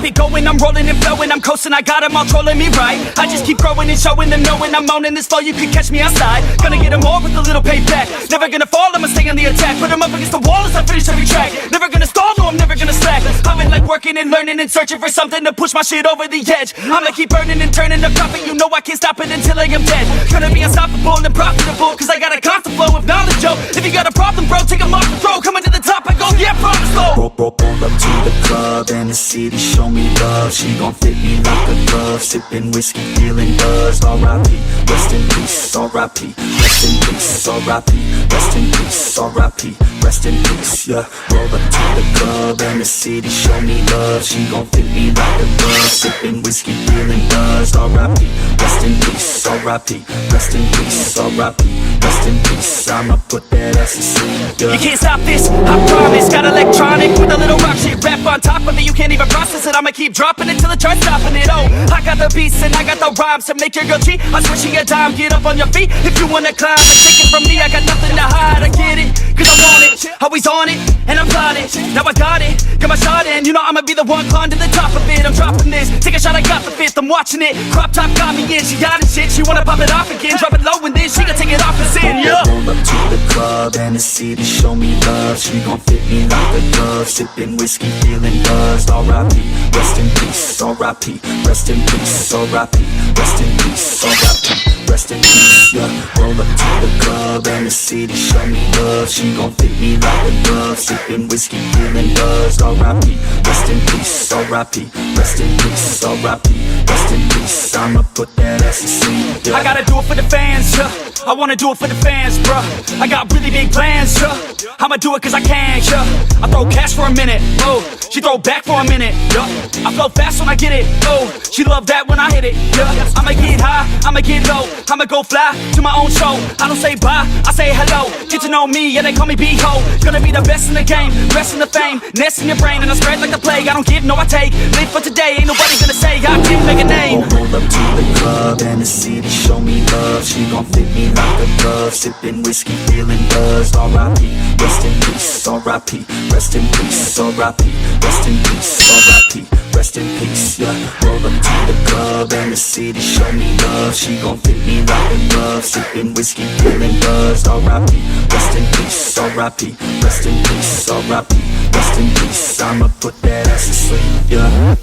it going, I'm rolling and flowing, I'm coasting, I got them all trolling me right. I just keep growing and showing them, knowing I'm owning this flow, you can catch me outside. Gonna get them all with a little payback. Never gonna fall, I'ma stay on the attack. Put them up against the wall as I finish every track. Never gonna stall, no, I'm never gonna slack. I've been like working and learning and searching for something to push my shit over the edge. I'ma keep burning and turning the profit, you know I can't stop it until I am dead. Gonna be unstoppable and profitable, cause I got a constant flow of knowledge, yo. If you got a problem, bro, take 'em off the throw. Coming to the top, I go, yeah, promise, slow. Roll up to the club and the city show me love. She gon' fit me like a glove. Sipping whiskey, feeling buzzed. R.I.P. Rest in peace. R.I.P. Rest in peace. R.I.P. Rest in peace. R.I.P. Rest in peace. Yeah. Roll up to the club and the city show me love. She gon' fit me like a glove. Sipping whiskey, feeling buzzed. R.I.P. Rest in peace. R.I.P. Rest in peace. R.I.P. Rest in peace. I'ma put that ass to sleep. Yeah. You can't stop this, I promise. Got electronic with a little rock shit. Rap on top of it, you can't even process it. I'ma keep dropping it till the chart's stopping it. Oh, I got the beats and I got the rhymes to make your girl cheat. I'm switching a dime, get up on your feet. If you wanna climb and take it from me, I got nothing to hide. I get it, cause I want it. Always on it, and I'm on it. Now I got it, got my shot in. You know I'ma be the one climbing to the top of it. I'm dropping this, take a shot, I got the fifth. I'm watching it, crop top got me in. She got it shit, she wanna pop it off again. Drop it low and then she gon' take it off and sin, yeah. Roll up to the club and the city show me love. She gon' fit me like a glove. Sipping whiskey, feeling buzzed. R.I.P. Rest in peace. R.I.P. Rest in peace. R.I.P. Rest in peace. R.I.P. Rest in peace. Yeah. Roll up to the club and the city show me love. She gon' fit me like a glove. Sipping whiskey, feeling buzzed. R.I.P. Rest in peace. R.I.P. Rest in peace. R.I.P. Rest in peace. I'ma put that ass to sleep. Yeah. I gotta do it for the fans, yeah. I wanna do it for the fans, bruh. I got really big plans, yeah. I'ma do it cause I can, yeah. I throw cash for a minute, oh. She throw back for a minute, yeah. I flow fast when I get it, oh. She love that when I hit it, yeah. I'ma get high, I'ma get low. I'ma go fly to my own show. I don't say bye, I say hello. Get to know me, yeah, they call me B-Ho. Gonna be the best in the game, rest in the fame. Nest in your brain and I spread like the plague. I don't give, no I take. Live for today, ain't nobody gonna say I can make a name. Roll up to the club and the city show me love. She gon' fit me like a glove. Sipping whiskey, feeling buzzed. R.I.P. Rest in peace. R.I.P. Rest in peace. R.I.P. Rest in peace. R.I.P. Rest in peace. Yeah. Roll up to the club and the city show me love. She gon' fit me like a glove. Sipping whiskey, feeling buzzed. R.I.P. Rest in peace. R.I.P. Rest in peace. R.I.P. Rest in peace. I'ma put that ass to sleep. Yeah.